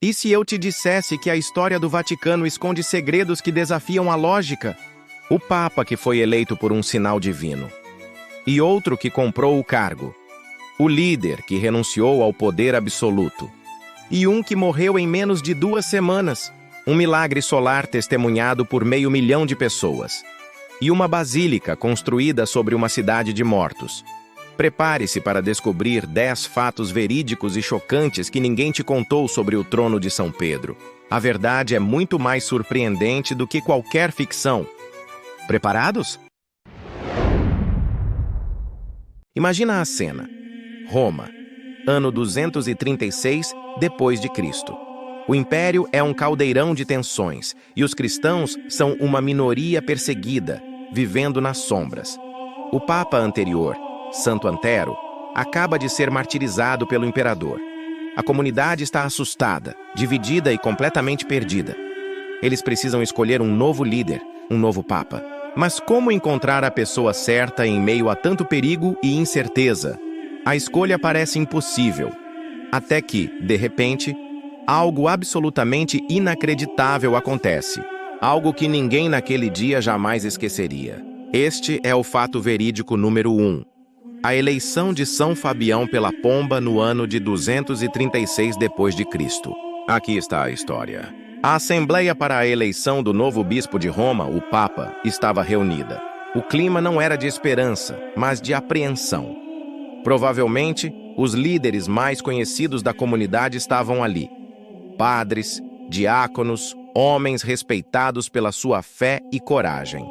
E se eu te dissesse que a história do Vaticano esconde segredos que desafiam a lógica? O Papa que foi eleito por um sinal divino. E outro que comprou o cargo. O líder que renunciou ao poder absoluto. E um que morreu em menos de 2 semanas. Um milagre solar testemunhado por 500.000 de pessoas. E uma basílica construída sobre uma cidade de mortos. Prepare-se para descobrir 10 fatos verídicos e chocantes que ninguém te contou sobre o trono de São Pedro. A verdade é muito mais surpreendente do que qualquer ficção. Preparados? Imagina a cena. Roma, ano 236 depois de Cristo. O império é um caldeirão de tensões e os cristãos são uma minoria perseguida, vivendo nas sombras. O papa anterior, Santo Antero, acaba de ser martirizado pelo imperador. A comunidade está assustada, dividida e completamente perdida. Eles precisam escolher um novo líder, um novo papa. Mas como encontrar a pessoa certa em meio a tanto perigo e incerteza? A escolha parece impossível. Até que, de repente, algo absolutamente inacreditável acontece. Algo que ninguém naquele dia jamais esqueceria. Este é o fato verídico número 1. A eleição de São Fabião pela pomba no ano de 236 depois de Cristo. Aqui está a história. A Assembleia para a eleição do novo bispo de Roma, o Papa, estava reunida. O clima não era de esperança, mas de apreensão. Provavelmente, os líderes mais conhecidos da comunidade estavam ali. Padres, diáconos, homens respeitados pela sua fé e coragem.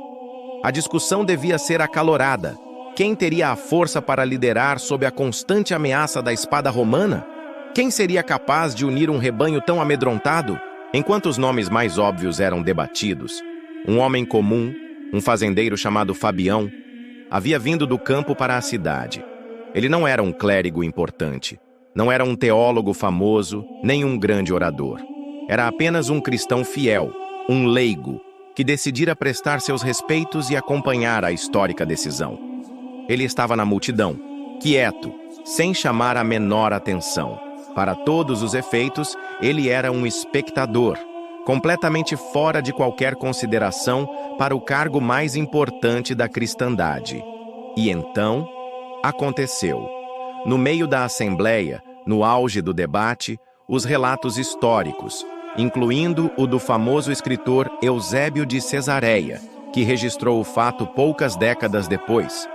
A discussão devia ser acalorada. Quem teria a força para liderar sob a constante ameaça da espada romana? Quem seria capaz de unir um rebanho tão amedrontado? Enquanto os nomes mais óbvios eram debatidos, um homem comum, um fazendeiro chamado Fabião, havia vindo do campo para a cidade. Ele não era um clérigo importante, não era um teólogo famoso, nem um grande orador. Era apenas um cristão fiel, um leigo, que decidira prestar seus respeitos e acompanhar a histórica decisão. Ele estava na multidão, quieto, sem chamar a menor atenção. Para todos os efeitos, ele era um espectador, completamente fora de qualquer consideração para o cargo mais importante da cristandade. E então, aconteceu. No meio da assembleia, no auge do debate, os relatos históricos, incluindo o do famoso escritor Eusébio de Cesareia, que registrou o fato poucas décadas depois,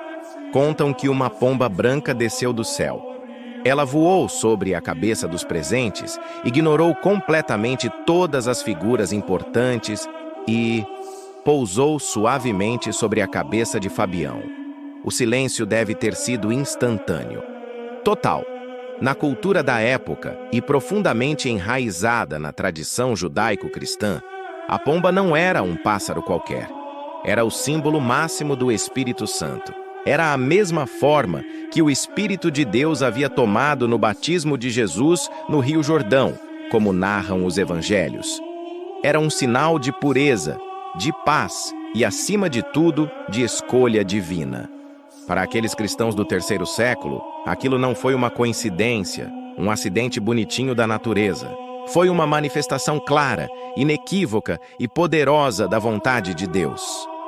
contam que uma pomba branca desceu do céu. Ela voou sobre a cabeça dos presentes, ignorou completamente todas as figuras importantes e pousou suavemente sobre a cabeça de Fabião. O silêncio deve ter sido instantâneo. Total. Na cultura da época e profundamente enraizada na tradição judaico-cristã, a pomba não era um pássaro qualquer. Era o símbolo máximo do Espírito Santo. Era a mesma forma que o Espírito de Deus havia tomado no batismo de Jesus no Rio Jordão, como narram os evangelhos. Era um sinal de pureza, de paz e, acima de tudo, de escolha divina. Para aqueles cristãos do 3º século, aquilo não foi uma coincidência, um acidente bonitinho da natureza. Foi uma manifestação clara, inequívoca e poderosa da vontade de Deus.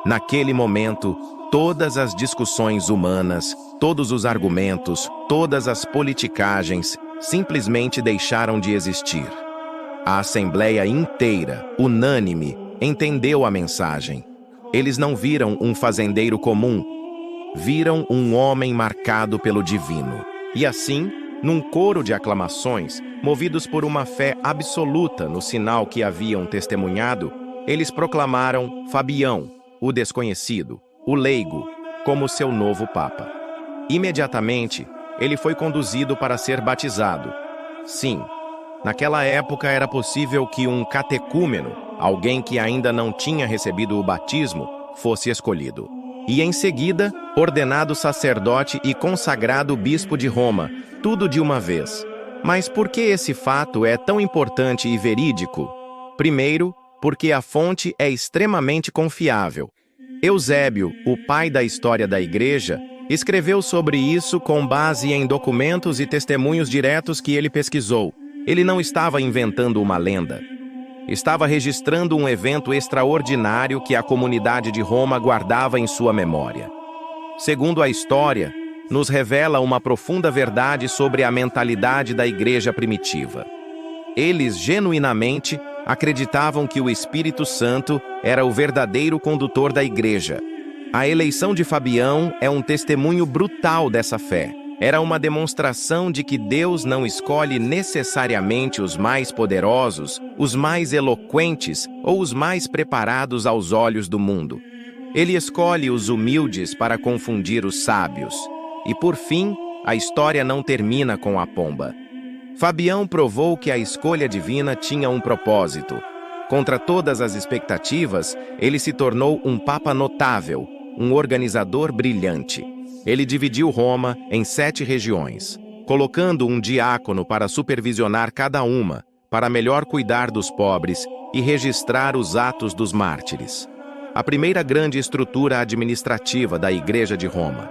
Naquele momento, todas as discussões humanas, todos os argumentos, todas as politicagens simplesmente deixaram de existir. A Assembleia inteira, unânime, entendeu a mensagem. Eles não viram um fazendeiro comum, viram um homem marcado pelo divino. E assim, num coro de aclamações, movidos por uma fé absoluta no sinal que haviam testemunhado, eles proclamaram Fabião, o desconhecido, o leigo, como seu novo papa. Imediatamente, ele foi conduzido para ser batizado. Sim, naquela época era possível que um catecúmeno, alguém que ainda não tinha recebido o batismo, fosse escolhido. E em seguida, ordenado sacerdote e consagrado bispo de Roma, tudo de uma vez. Mas por que esse fato é tão importante e verídico? Primeiro, porque a fonte é extremamente confiável. Eusébio, o pai da história da Igreja, escreveu sobre isso com base em documentos e testemunhos diretos que ele pesquisou. Ele não estava inventando uma lenda. Estava registrando um evento extraordinário que a comunidade de Roma guardava em sua memória. Segundo a história, nos revela uma profunda verdade sobre a mentalidade da igreja primitiva. Eles genuinamente acreditavam que o Espírito Santo era o verdadeiro condutor da igreja. A eleição de Fabião é um testemunho brutal dessa fé. Era uma demonstração de que Deus não escolhe necessariamente os mais poderosos, os mais eloquentes ou os mais preparados aos olhos do mundo. Ele escolhe os humildes para confundir os sábios. E por fim, a história não termina com a pomba. Fabião provou que a escolha divina tinha um propósito. Contra todas as expectativas, ele se tornou um papa notável, um organizador brilhante. Ele dividiu Roma em 7 regiões, colocando um diácono para supervisionar cada uma, para melhor cuidar dos pobres e registrar os atos dos mártires. A primeira grande estrutura administrativa da Igreja de Roma.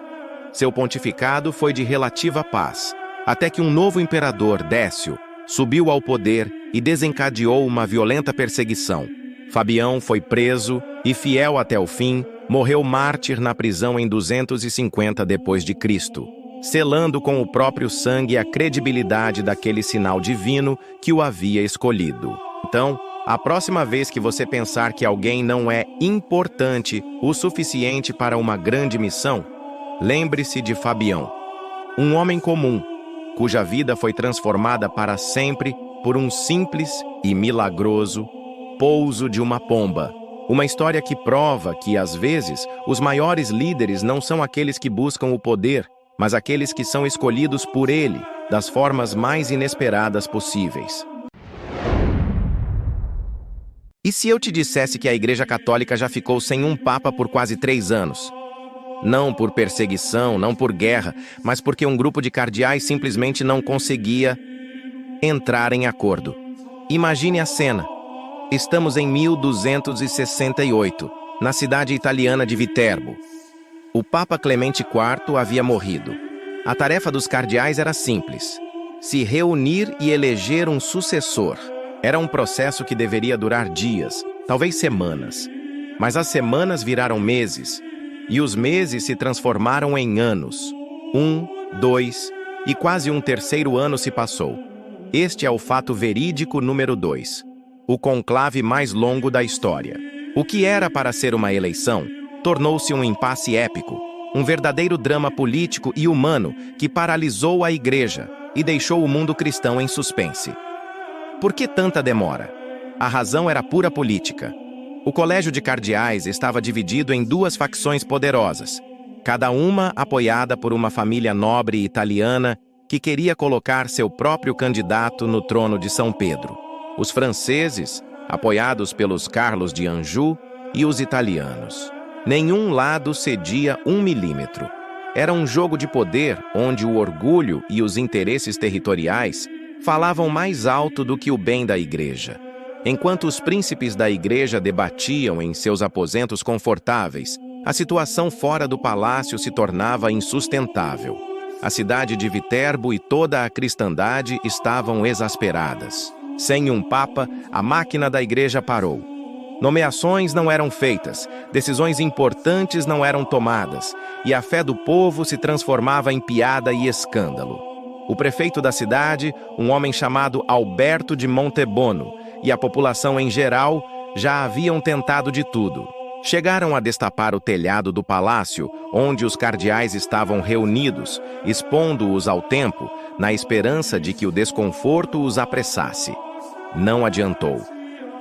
Seu pontificado foi de relativa paz, até que um novo imperador, Décio, subiu ao poder e desencadeou uma violenta perseguição. Fabião foi preso e, fiel até o fim, morreu mártir na prisão em 250 d.C., selando com o próprio sangue a credibilidade daquele sinal divino que o havia escolhido. Então, a próxima vez que você pensar que alguém não é importante o suficiente para uma grande missão, lembre-se de Fabião, um homem comum, cuja vida foi transformada para sempre por um simples e milagroso pouso de uma pomba. Uma história que prova que, às vezes, os maiores líderes não são aqueles que buscam o poder, mas aqueles que são escolhidos por ele, das formas mais inesperadas possíveis. E se eu te dissesse que a Igreja Católica já ficou sem um papa por quase 3 anos? Não por perseguição, não por guerra, mas porque um grupo de cardeais simplesmente não conseguia entrar em acordo. Imagine a cena. Estamos em 1268, na cidade italiana de Viterbo. O Papa Clemente IV havia morrido. A tarefa dos cardeais era simples: se reunir e eleger um sucessor. Era um processo que deveria durar dias, talvez semanas. Mas as semanas viraram meses, e os meses se transformaram em anos. 1, 2, e quase um terceiro ano se passou. Este é o fato verídico número 2. O conclave mais longo da história. O que era para ser uma eleição, tornou-se um impasse épico, um verdadeiro drama político e humano que paralisou a igreja e deixou o mundo cristão em suspense. Por que tanta demora? A razão era pura política. O colégio de cardeais estava dividido em 2 facções poderosas, cada uma apoiada por uma família nobre italiana que queria colocar seu próprio candidato no trono de São Pedro. Os franceses, apoiados pelos Carlos de Anjou, e os italianos. Nenhum lado cedia 1 milímetro. Era um jogo de poder onde o orgulho e os interesses territoriais falavam mais alto do que o bem da igreja. Enquanto os príncipes da igreja debatiam em seus aposentos confortáveis, a situação fora do palácio se tornava insustentável. A cidade de Viterbo e toda a cristandade estavam exasperadas. Sem um papa, a máquina da igreja parou. Nomeações não eram feitas, decisões importantes não eram tomadas, e a fé do povo se transformava em piada e escândalo. O prefeito da cidade, um homem chamado Alberto de Montebono, e a população em geral já haviam tentado de tudo. Chegaram a destapar o telhado do palácio, onde os cardeais estavam reunidos, expondo-os ao tempo, na esperança de que o desconforto os apressasse. Não adiantou.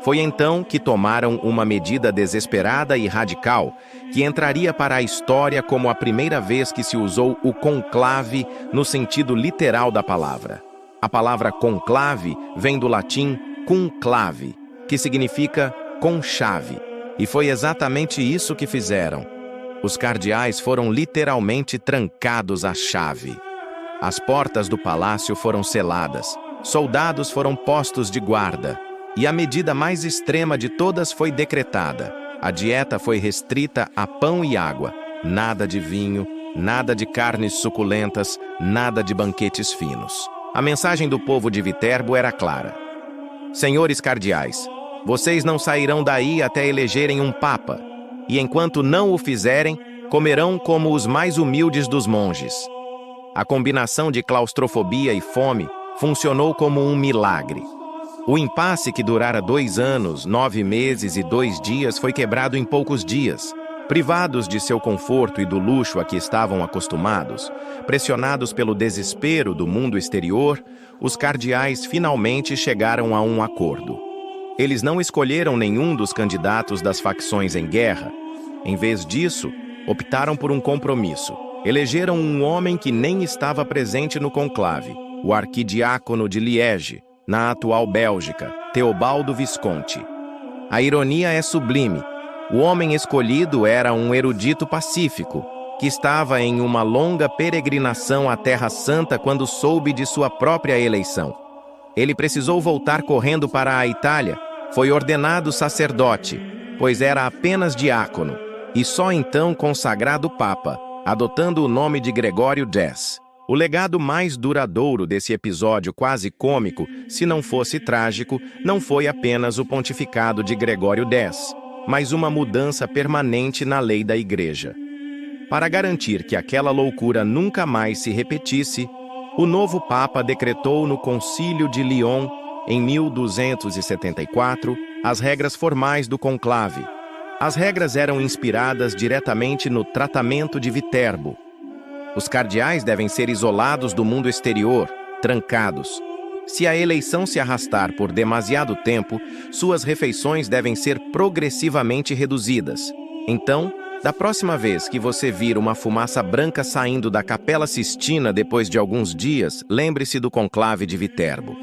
Foi então que tomaram uma medida desesperada e radical, que entraria para a história como a primeira vez que se usou o conclave no sentido literal da palavra. A palavra conclave vem do latim conclave, que significa com chave, e foi exatamente isso que fizeram. Os cardeais foram literalmente trancados à chave. As portas do palácio foram seladas, soldados foram postos de guarda, e a medida mais extrema de todas foi decretada. A dieta foi restrita a pão e água, nada de vinho, nada de carnes suculentas, nada de banquetes finos. A mensagem do povo de Viterbo era clara. Senhores cardeais, vocês não sairão daí até elegerem um papa, e enquanto não o fizerem, comerão como os mais humildes dos monges. A combinação de claustrofobia e fome funcionou como um milagre. O impasse que durara 2 anos, 9 meses e 2 dias foi quebrado em poucos dias. Privados de seu conforto e do luxo a que estavam acostumados, pressionados pelo desespero do mundo exterior, os cardeais finalmente chegaram a um acordo. Eles não escolheram nenhum dos candidatos das facções em guerra. Em vez disso, optaram por um compromisso. Elegeram um homem que nem estava presente no conclave, o arquidiácono de Liege, na atual Bélgica, Teobaldo Visconti. A ironia é sublime. O homem escolhido era um erudito pacífico, que estava em uma longa peregrinação à Terra Santa quando soube de sua própria eleição. Ele precisou voltar correndo para a Itália, foi ordenado sacerdote, pois era apenas diácono, e só então consagrado papa, adotando o nome de Gregório X. O legado mais duradouro desse episódio quase cômico, se não fosse trágico, não foi apenas o pontificado de Gregório X, mas uma mudança permanente na lei da Igreja. Para garantir que aquela loucura nunca mais se repetisse, o novo Papa decretou no Concílio de Lyon, em 1274, as regras formais do conclave. As regras eram inspiradas diretamente no Tratamento de Viterbo. Os cardeais devem ser isolados do mundo exterior, trancados. Se a eleição se arrastar por demasiado tempo, suas refeições devem ser progressivamente reduzidas. Então, da próxima vez que você vir uma fumaça branca saindo da Capela Sistina depois de alguns dias, lembre-se do conclave de Viterbo.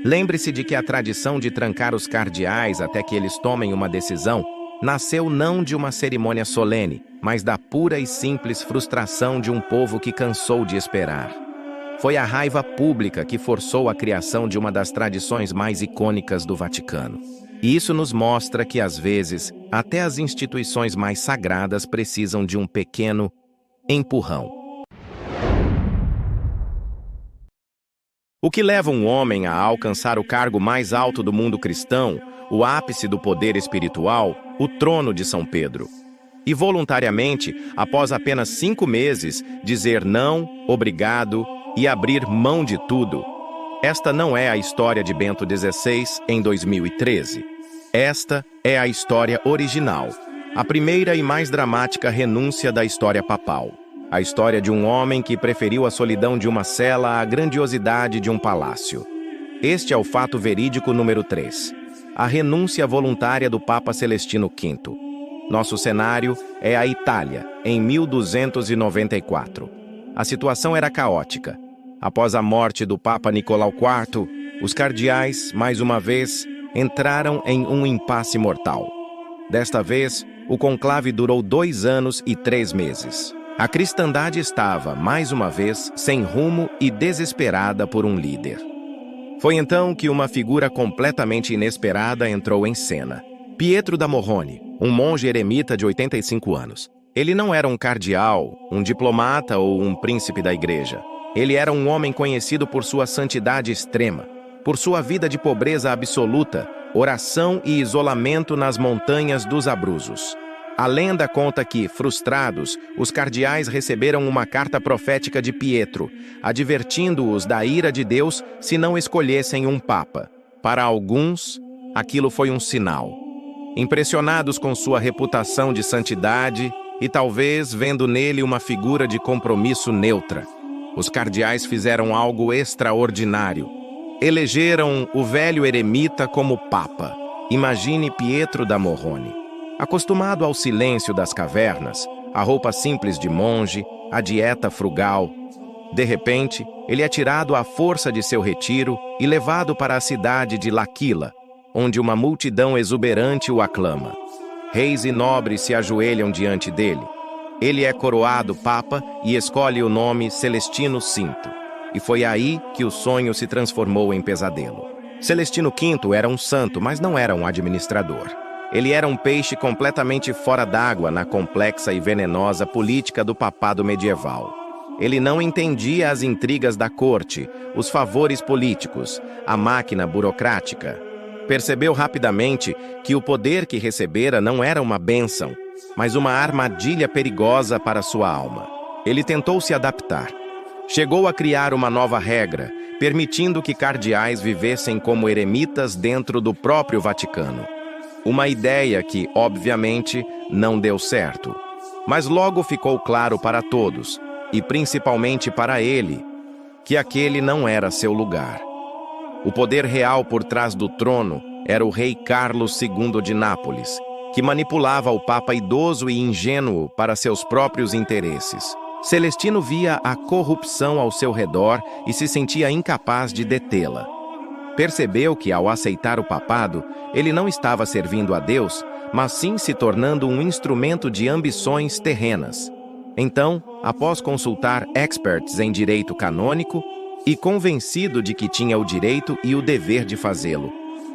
Lembre-se de que a tradição de trancar os cardeais até que eles tomem uma decisão nasceu não de uma cerimônia solene, mas da pura e simples frustração de um povo que cansou de esperar. Foi a raiva pública que forçou a criação de uma das tradições mais icônicas do Vaticano. E isso nos mostra que, às vezes, até as instituições mais sagradas precisam de um pequeno empurrão. O que leva um homem a alcançar o cargo mais alto do mundo cristão, o ápice do poder espiritual, o trono de São Pedro? E voluntariamente, após apenas 5 meses, dizer não, obrigado e abrir mão de tudo. Esta não é a história de Bento XVI em 2013. Esta é a história original, a primeira e mais dramática renúncia da história papal. A história de um homem que preferiu a solidão de uma cela à grandiosidade de um palácio. Este é o fato verídico número 3. A renúncia voluntária do Papa Celestino V. Nosso cenário é a Itália, em 1294. A situação era caótica. Após a morte do Papa Nicolau IV, os cardeais, mais uma vez, entraram em um impasse mortal. Desta vez, o conclave durou 2 anos e 3 meses. A cristandade estava, mais uma vez, sem rumo e desesperada por um líder. Foi então que uma figura completamente inesperada entrou em cena. Pietro da Morrone, um monge eremita de 85 anos. Ele não era um cardeal, um diplomata ou um príncipe da igreja. Ele era um homem conhecido por sua santidade extrema, por sua vida de pobreza absoluta, oração e isolamento nas montanhas dos Abruzos. A lenda conta que, frustrados, os cardeais receberam uma carta profética de Pietro, advertindo-os da ira de Deus se não escolhessem um papa. Para alguns, aquilo foi um sinal. Impressionados com sua reputação de santidade e talvez vendo nele uma figura de compromisso neutra, os cardeais fizeram algo extraordinário. Elegeram o velho eremita como papa. Imagine Pietro da Morrone. Acostumado ao silêncio das cavernas, a roupa simples de monge, a dieta frugal. De repente, ele é tirado à força de seu retiro e levado para a cidade de L'Aquila, onde uma multidão exuberante o aclama. Reis e nobres se ajoelham diante dele. Ele é coroado papa e escolhe o nome Celestino V. E foi aí que o sonho se transformou em pesadelo. Celestino V era um santo, mas não era um administrador. Ele era um peixe completamente fora d'água na complexa e venenosa política do papado medieval. Ele não entendia as intrigas da corte, os favores políticos, a máquina burocrática. Percebeu rapidamente que o poder que recebera não era uma bênção, mas uma armadilha perigosa para sua alma. Ele tentou se adaptar. Chegou a criar uma nova regra, permitindo que cardeais vivessem como eremitas dentro do próprio Vaticano. Uma ideia que, obviamente, não deu certo. Mas logo ficou claro para todos, e principalmente para ele, que aquele não era seu lugar. O poder real por trás do trono era o rei Carlos II de Nápoles, que manipulava o papa idoso e ingênuo para seus próprios interesses. Celestino via a corrupção ao seu redor e se sentia incapaz de detê-la. Percebeu que, ao aceitar o papado, ele não estava servindo a Deus, mas sim se tornando um instrumento de ambições terrenas. Então, após consultar experts em direito canônico e convencido de que tinha o direito e o dever de fazê-lo,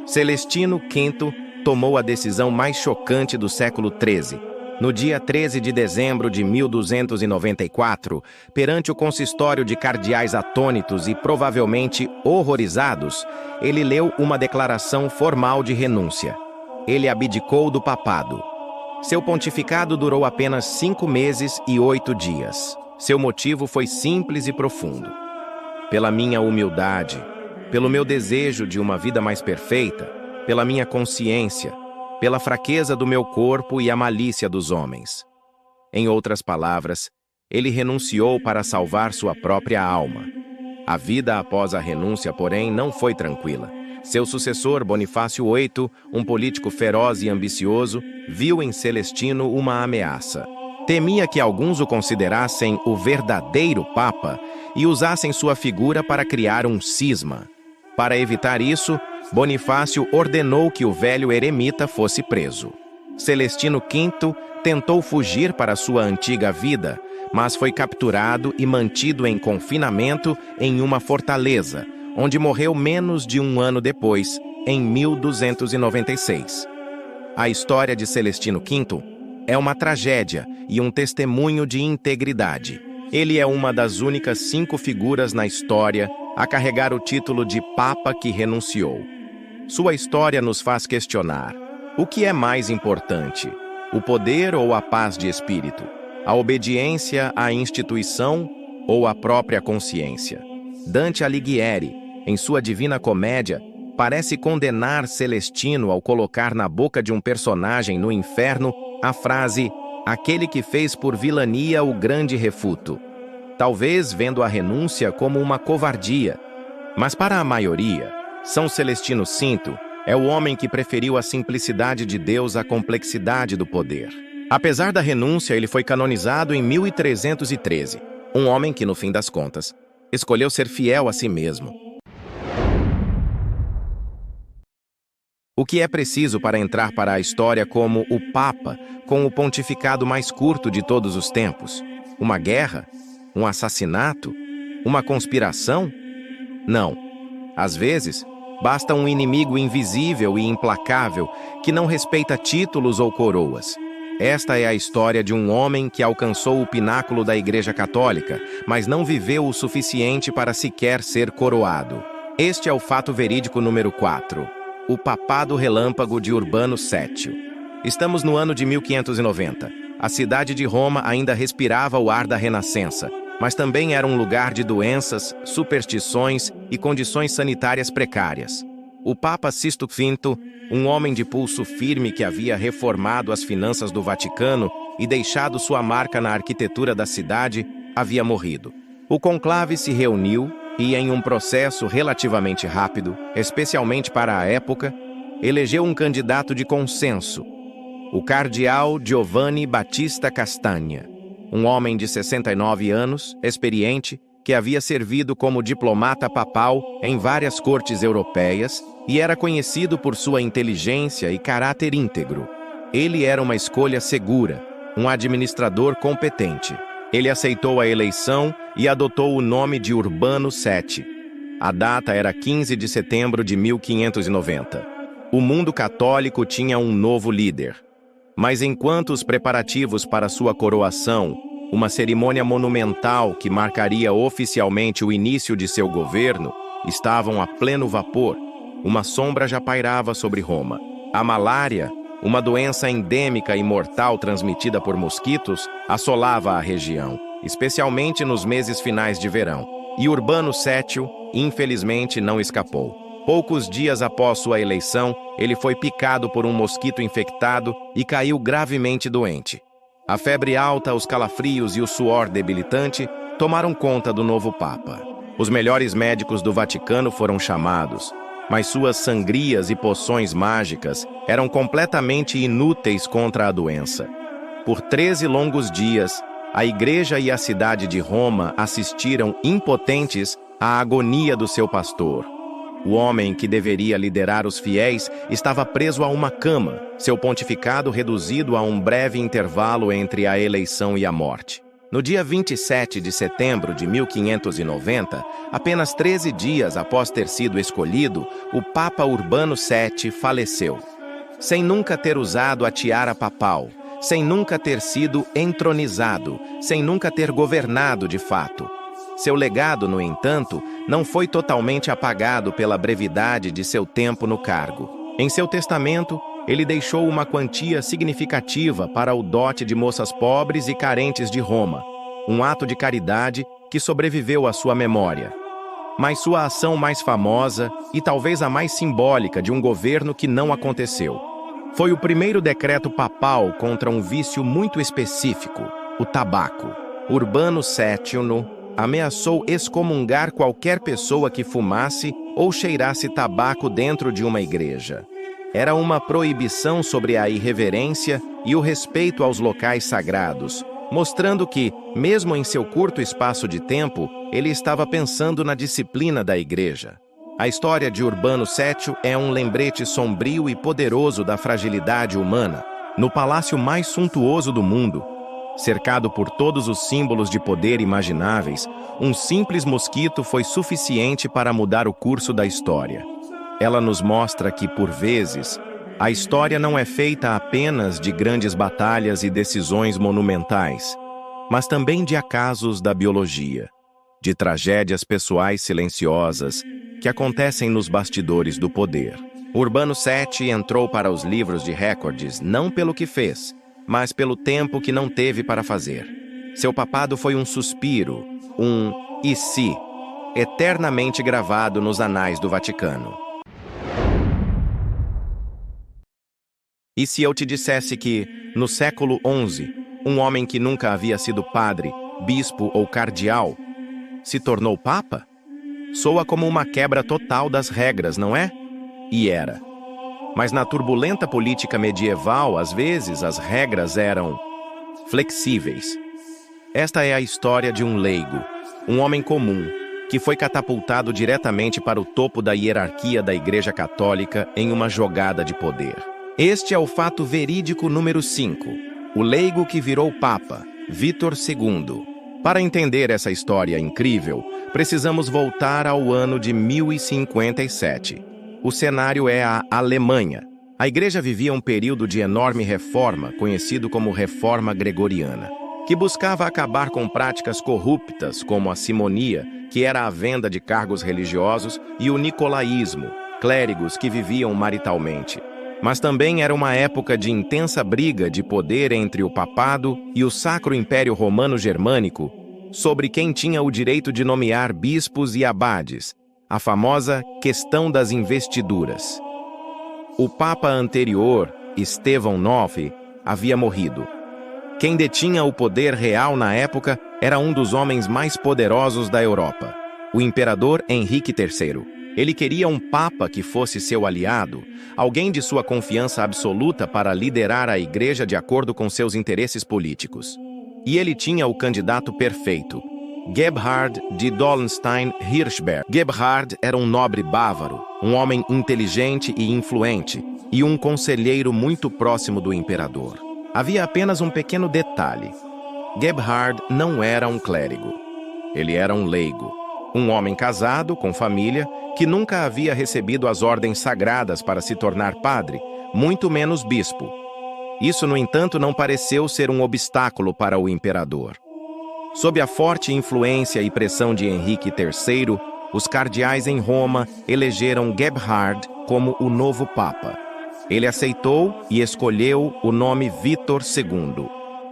Celestino V tomou a decisão mais chocante do século XIII. No dia 13 de dezembro de 1294, perante o consistório de cardeais atônitos e provavelmente horrorizados, ele leu uma declaração formal de renúncia. Ele abdicou do papado. Seu pontificado durou apenas 5 meses e 8 dias. Seu motivo foi simples e profundo. Pela minha humildade, pelo meu desejo de uma vida mais perfeita, pela minha consciência, pela fraqueza do meu corpo e a malícia dos homens. Em outras palavras, ele renunciou para salvar sua própria alma. A vida após a renúncia, porém, não foi tranquila. Seu sucessor, Bonifácio VIII, um político feroz e ambicioso, viu em Celestino uma ameaça. Temia que alguns o considerassem o verdadeiro Papa e usassem sua figura para criar um cisma. Para evitar isso, Bonifácio ordenou que o velho eremita fosse preso. Celestino V tentou fugir para sua antiga vida, mas foi capturado e mantido em confinamento em uma fortaleza, onde morreu menos de um ano depois, em 1296. A história de Celestino V é uma tragédia e um testemunho de integridade. Ele é uma das únicas 5 figuras na história a carregar o título de Papa que renunciou. Sua história nos faz questionar: o que é mais importante, o poder ou a paz de espírito? A obediência à instituição ou a própria consciência? Dante Alighieri, em sua Divina Comédia, parece condenar Celestino ao colocar na boca de um personagem no inferno a frase "aquele que fez por vilania o grande refuto", talvez vendo a renúncia como uma covardia. Mas para a maioria, São Celestino V é o homem que preferiu a simplicidade de Deus à complexidade do poder. Apesar da renúncia, ele foi canonizado em 1313, um homem que, no fim das contas, escolheu ser fiel a si mesmo. O que é preciso para entrar para a história como o Papa com o pontificado mais curto de todos os tempos? Uma guerra? Um assassinato? Uma conspiração? Não. Às vezes, basta um inimigo invisível e implacável que não respeita títulos ou coroas. Esta é a história de um homem que alcançou o pináculo da Igreja Católica, mas não viveu o suficiente para sequer ser coroado. Este é o fato verídico número 4. O Papado Relâmpago de Urbano VII. Estamos no ano de 1590. A cidade de Roma ainda respirava o ar da Renascença, mas também era um lugar de doenças, superstições e condições sanitárias precárias. O Papa Sisto V, um homem de pulso firme que havia reformado as finanças do Vaticano e deixado sua marca na arquitetura da cidade, havia morrido. O conclave se reuniu e, em um processo relativamente rápido, especialmente para a época, elegeu um candidato de consenso, o cardeal Giovanni Battista Castagna, um homem de 69 anos, experiente, que havia servido como diplomata papal em várias cortes europeias e era conhecido por sua inteligência e caráter íntegro. Ele era uma escolha segura, um administrador competente. Ele aceitou a eleição e adotou o nome de Urbano VII. A data era 15 de setembro de 1590. O mundo católico tinha um novo líder. Mas enquanto os preparativos para sua coroação Uma cerimônia monumental que marcaria oficialmente o início de seu governo, estavam a pleno vapor. Uma sombra já pairava sobre Roma. A malária, uma doença endêmica e mortal transmitida por mosquitos, assolava a região, especialmente nos meses finais de verão. E Urbano VII, infelizmente, não escapou. Poucos dias após sua eleição, ele foi picado por um mosquito infectado e caiu gravemente doente. A febre alta, os calafrios e o suor debilitante tomaram conta do novo Papa. Os melhores médicos do Vaticano foram chamados, mas suas sangrias e poções mágicas eram completamente inúteis contra a doença. Por 13 longos dias, a Igreja e a cidade de Roma assistiram impotentes à agonia do seu pastor. O homem que deveria liderar os fiéis estava preso a uma cama, seu pontificado reduzido a um breve intervalo entre a eleição e a morte. No dia 27 de setembro de 1590, apenas 13 dias após ter sido escolhido, o Papa Urbano VII faleceu. Sem nunca ter usado a tiara papal, sem nunca ter sido entronizado, sem nunca ter governado de fato. Seu legado, no entanto, não foi totalmente apagado pela brevidade de seu tempo no cargo. Em seu testamento, ele deixou uma quantia significativa para o dote de moças pobres e carentes de Roma, um ato de caridade que sobreviveu à sua memória. Mas sua ação mais famosa, e talvez a mais simbólica de um governo que não aconteceu, foi o primeiro decreto papal contra um vício muito específico, o tabaco. Urbano VII ameaçou excomungar qualquer pessoa que fumasse ou cheirasse tabaco dentro de uma igreja. Era uma proibição sobre a irreverência e o respeito aos locais sagrados, mostrando que, mesmo em seu curto espaço de tempo, ele estava pensando na disciplina da igreja. A história de Urbano VII é um lembrete sombrio e poderoso da fragilidade humana. No palácio mais suntuoso do mundo, cercado por todos os símbolos de poder imagináveis, um simples mosquito foi suficiente para mudar o curso da história. Ela nos mostra que, por vezes, a história não é feita apenas de grandes batalhas e decisões monumentais, mas também de acasos da biologia, de tragédias pessoais silenciosas que acontecem nos bastidores do poder. Urbano VII entrou para os livros de recordes não pelo que fez, mas pelo tempo que não teve para fazer. Seu papado foi um suspiro, um "e se", eternamente gravado nos anais do Vaticano. E se eu te dissesse que, no século XI, um homem que nunca havia sido padre, bispo ou cardeal, se tornou papa? Soa como uma quebra total das regras, não é? E era. Mas na turbulenta política medieval, às vezes, as regras eram flexíveis. Esta é a história de um leigo, um homem comum, que foi catapultado diretamente para o topo da hierarquia da Igreja Católica em uma jogada de poder. Este é o fato verídico número 5, o leigo que virou Papa, Vítor II. Para entender essa história incrível, precisamos voltar ao ano de 1057. O cenário é a Alemanha. A Igreja vivia um período de enorme reforma, conhecido como Reforma Gregoriana, que buscava acabar com práticas corruptas como a simonia, que era a venda de cargos religiosos, e o nicolaísmo, clérigos que viviam maritalmente. Mas também era uma época de intensa briga de poder entre o papado e o Sacro Império Romano Germânico sobre quem tinha o direito de nomear bispos e abades, a famosa questão das investiduras. O papa anterior, Estevão IX, havia morrido. Quem detinha o poder real na época era um dos homens mais poderosos da Europa, o imperador Henrique III. Ele queria um papa que fosse seu aliado, alguém de sua confiança absoluta para liderar a igreja de acordo com seus interesses políticos. E ele tinha o candidato perfeito, Gebhard de Dolenstein-Hirschberg. Gebhard era um nobre bávaro, um homem inteligente e influente, e um conselheiro muito próximo do imperador. Havia apenas um pequeno detalhe. Gebhard não era um clérigo. Ele era um leigo, um homem casado, com família, que nunca havia recebido as ordens sagradas para se tornar padre, muito menos bispo. Isso, no entanto, não pareceu ser um obstáculo para o imperador. Sob a forte influência e pressão de Henrique III, os cardeais em Roma elegeram Gebhard como o novo Papa. Ele aceitou e escolheu o nome Vítor II.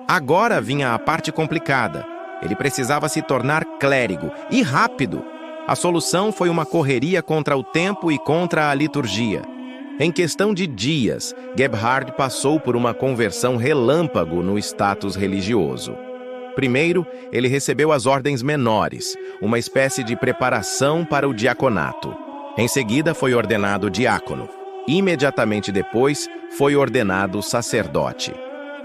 Agora vinha a parte complicada. Ele precisava se tornar clérigo, e rápido. A solução foi uma correria contra o tempo e contra a liturgia. Em questão de dias, Gebhard passou por uma conversão relâmpago no status religioso. Primeiro, ele recebeu as ordens menores, uma espécie de preparação para o diaconato. Em seguida, foi ordenado diácono. Imediatamente depois, foi ordenado sacerdote.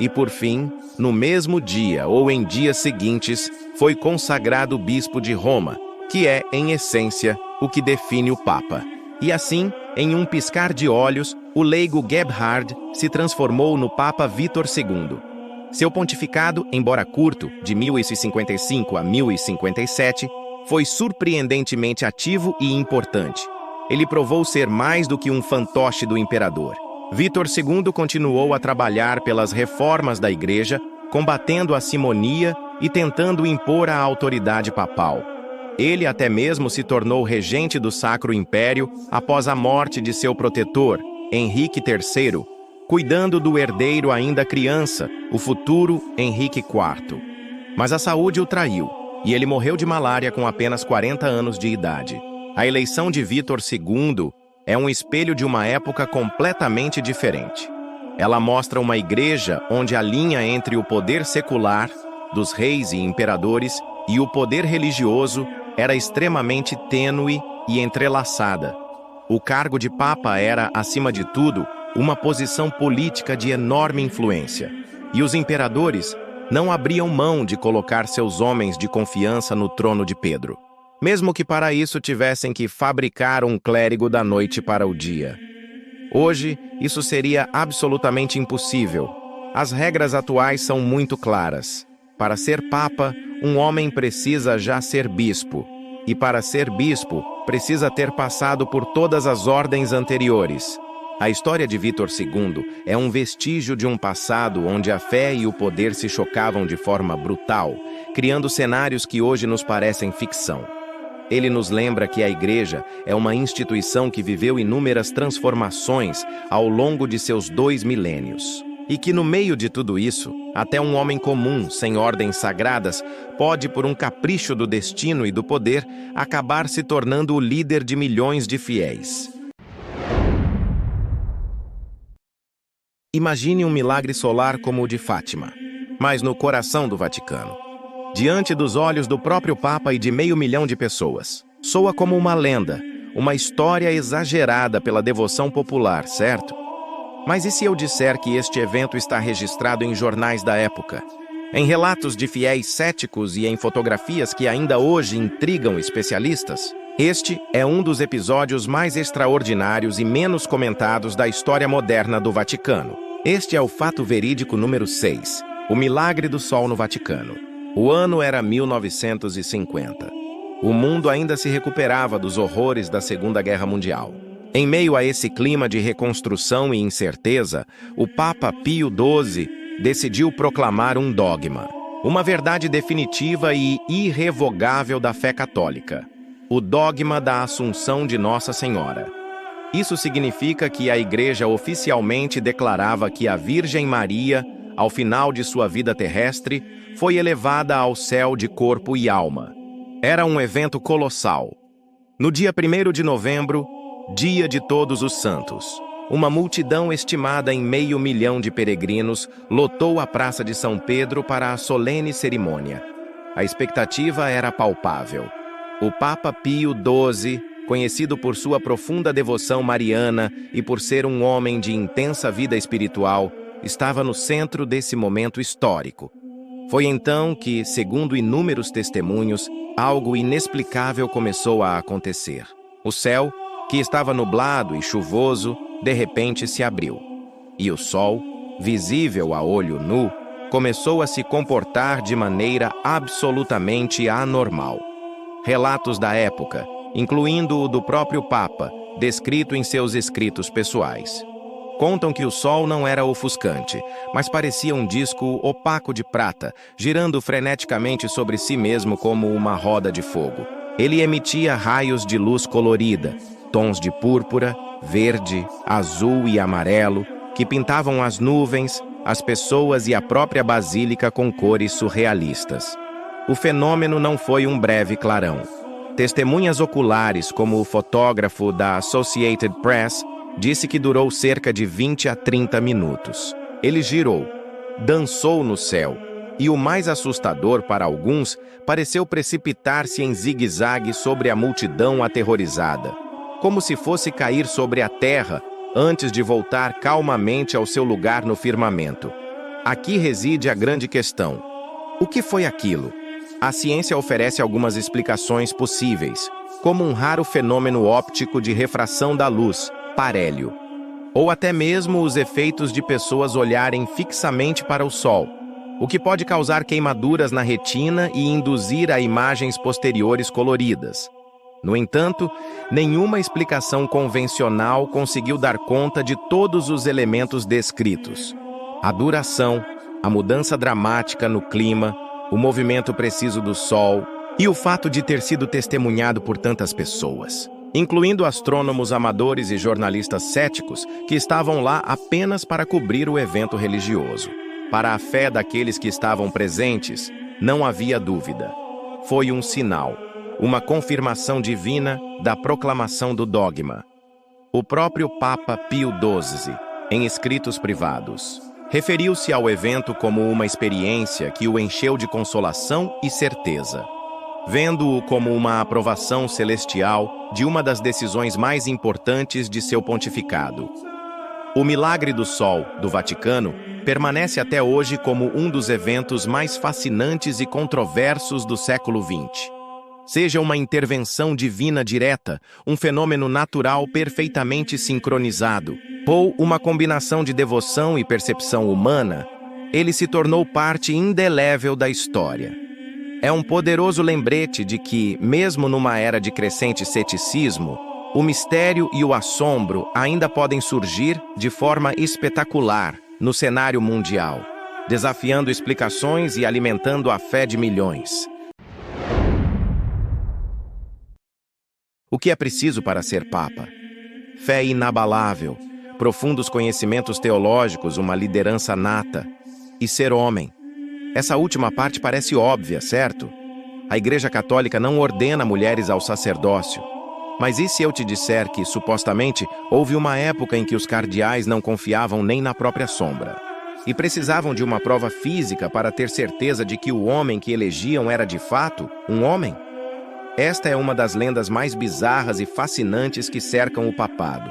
E por fim, no mesmo dia ou em dias seguintes, foi consagrado bispo de Roma, que é, em essência, o que define o Papa. E assim, em um piscar de olhos, o leigo Gebhard se transformou no Papa Vítor II. Seu pontificado, embora curto, de 1055 a 1057, foi surpreendentemente ativo e importante. Ele provou ser mais do que um fantoche do imperador. Vítor II continuou a trabalhar pelas reformas da Igreja, combatendo a simonia e tentando impor a autoridade papal. Ele até mesmo se tornou regente do Sacro Império após a morte de seu protetor, Henrique III, cuidando do herdeiro ainda criança, o futuro Henrique IV. Mas a saúde o traiu, e ele morreu de malária com apenas 40 anos de idade. A eleição de Vítor II é um espelho de uma época completamente diferente. Ela mostra uma igreja onde a linha entre o poder secular, dos reis e imperadores, e o poder religioso era extremamente tênue e entrelaçada. O cargo de Papa era, acima de tudo, uma posição política de enorme influência, e os imperadores não abriam mão de colocar seus homens de confiança no trono de Pedro, mesmo que para isso tivessem que fabricar um clérigo da noite para o dia. Hoje, isso seria absolutamente impossível. As regras atuais são muito claras. Para ser Papa, um homem precisa já ser bispo, e para ser bispo, precisa ter passado por todas as ordens anteriores. A história de Vítor II é um vestígio de um passado onde a fé e o poder se chocavam de forma brutal, criando cenários que hoje nos parecem ficção. Ele nos lembra que a Igreja é uma instituição que viveu inúmeras transformações ao longo de seus 2 milênios. E que no meio de tudo isso, até um homem comum, sem ordens sagradas, pode, por um capricho do destino e do poder, acabar se tornando o líder de milhões de fiéis. Imagine um milagre solar como o de Fátima, mas no coração do Vaticano. Diante dos olhos do próprio Papa e de 500 mil de pessoas. Soa como uma lenda, uma história exagerada pela devoção popular, certo? Mas e se eu disser que este evento está registrado em jornais da época, em relatos de fiéis céticos e em fotografias que ainda hoje intrigam especialistas? Este é um dos episódios mais extraordinários e menos comentados da história moderna do Vaticano. Este é o fato verídico número 6, o milagre do Sol no Vaticano. O ano era 1950. O mundo ainda se recuperava dos horrores da Segunda Guerra Mundial. Em meio a esse clima de reconstrução e incerteza, o Papa Pio XII decidiu proclamar um dogma, uma verdade definitiva e irrevogável da fé católica: o dogma da Assunção de Nossa Senhora. Isso significa que a Igreja oficialmente declarava que a Virgem Maria, ao final de sua vida terrestre, foi elevada ao céu de corpo e alma. Era um evento colossal. No dia 1º de novembro, Dia de Todos os Santos, uma multidão estimada em 500 mil de peregrinos lotou a Praça de São Pedro para a solene cerimônia. A expectativa era palpável. O Papa Pio XII, conhecido por sua profunda devoção mariana e por ser um homem de intensa vida espiritual, estava no centro desse momento histórico. Foi então que, segundo inúmeros testemunhos, algo inexplicável começou a acontecer. O céu, que estava nublado e chuvoso, de repente se abriu. E o sol, visível a olho nu, começou a se comportar de maneira absolutamente anormal. Relatos da época, incluindo o do próprio Papa, descrito em seus escritos pessoais, Contam que o sol não era ofuscante, mas parecia um disco opaco de prata, girando freneticamente sobre si mesmo como uma roda de fogo. Ele emitia raios de luz colorida, tons de púrpura, verde, azul e amarelo, que pintavam as nuvens, as pessoas e a própria basílica com cores surrealistas. O fenômeno não foi um breve clarão. Testemunhas oculares, como o fotógrafo da Associated Press, disse que durou cerca de 20 a 30 minutos. Ele girou, dançou no céu, e o mais assustador para alguns pareceu precipitar-se em zigue-zague sobre a multidão aterrorizada, como se fosse cair sobre a terra antes de voltar calmamente ao seu lugar no firmamento. Aqui reside a grande questão. O que foi aquilo? A ciência oferece algumas explicações possíveis, como um raro fenômeno óptico de refração da luz, parélio, ou até mesmo os efeitos de pessoas olharem fixamente para o sol, o que pode causar queimaduras na retina e induzir a imagens posteriores coloridas. No entanto, nenhuma explicação convencional conseguiu dar conta de todos os elementos descritos. A duração, a mudança dramática no clima, o movimento preciso do sol e o fato de ter sido testemunhado por tantas pessoas, incluindo astrônomos amadores e jornalistas céticos que estavam lá apenas para cobrir o evento religioso. Para a fé daqueles que estavam presentes, não havia dúvida. Foi um sinal, uma confirmação divina da proclamação do dogma. O próprio Papa Pio XII, em escritos privados, referiu-se ao evento como uma experiência que o encheu de consolação e certeza, vendo-o como uma aprovação celestial de uma das decisões mais importantes de seu pontificado. O milagre do Sol, do Vaticano, permanece até hoje como um dos eventos mais fascinantes e controversos do século XX. Seja uma intervenção divina direta, um fenômeno natural perfeitamente sincronizado, ou uma combinação de devoção e percepção humana, ele se tornou parte indelével da história. É um poderoso lembrete de que, mesmo numa era de crescente ceticismo, o mistério e o assombro ainda podem surgir de forma espetacular no cenário mundial, desafiando explicações e alimentando a fé de milhões. O que é preciso para ser Papa? Fé inabalável, profundos conhecimentos teológicos, uma liderança nata e ser homem. Essa última parte parece óbvia, certo? A Igreja Católica não ordena mulheres ao sacerdócio. Mas e se eu te disser que, supostamente, houve uma época em que os cardeais não confiavam nem na própria sombra e precisavam de uma prova física para ter certeza de que o homem que elegiam era de fato um homem? Esta é uma das lendas mais bizarras e fascinantes que cercam o papado.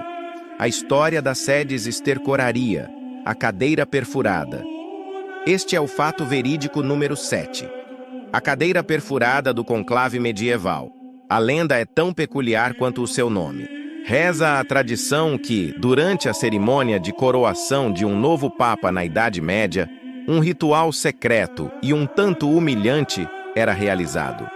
A história das sedes estercoraria, a cadeira perfurada. Este é o fato verídico número 7. A cadeira perfurada do conclave medieval. A lenda é tão peculiar quanto o seu nome. Reza a tradição que, durante a cerimônia de coroação de um novo papa na Idade Média, um ritual secreto e um tanto humilhante era realizado.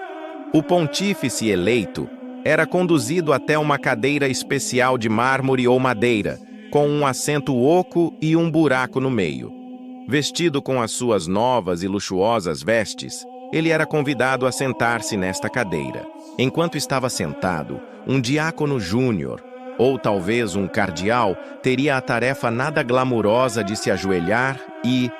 O pontífice eleito era conduzido até uma cadeira especial de mármore ou madeira, com um assento oco e um buraco no meio. Vestido com as suas novas e luxuosas vestes, ele era convidado a sentar-se nesta cadeira. Enquanto estava sentado, um diácono júnior, ou talvez um cardeal, teria a tarefa nada glamurosa de se ajoelhar e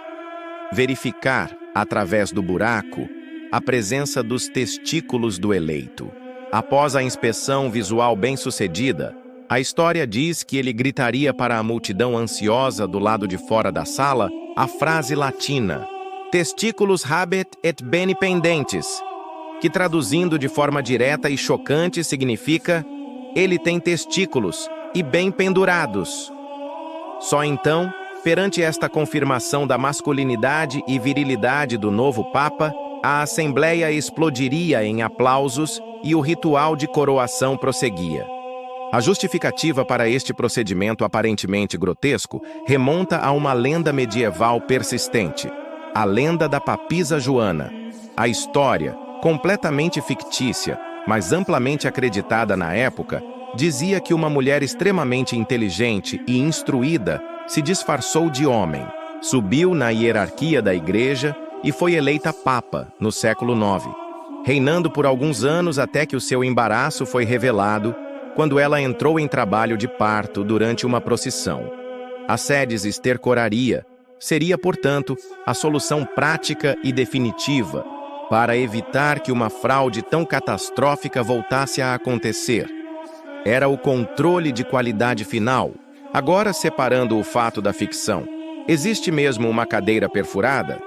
verificar, através do buraco, a presença dos testículos do eleito. Após a inspeção visual bem-sucedida, a história diz que ele gritaria para a multidão ansiosa do lado de fora da sala a frase latina "Testiculus habet et bene pendentes", que traduzindo de forma direta e chocante significa "ele tem testículos e bem pendurados". Só então, perante esta confirmação da masculinidade e virilidade do novo Papa, a Assembleia explodiria em aplausos e o ritual de coroação prosseguia. A justificativa para este procedimento aparentemente grotesco remonta a uma lenda medieval persistente, a lenda da Papisa Joana. A história, completamente fictícia, mas amplamente acreditada na época, dizia que uma mulher extremamente inteligente e instruída se disfarçou de homem, subiu na hierarquia da Igreja e foi eleita Papa no século IX, reinando por alguns anos até que o seu embaraço foi revelado quando ela entrou em trabalho de parto durante uma procissão. A sedes estercoraria seria, portanto, a solução prática e definitiva para evitar que uma fraude tão catastrófica voltasse a acontecer. Era o controle de qualidade final. Agora, separando o fato da ficção, existe mesmo uma cadeira perfurada?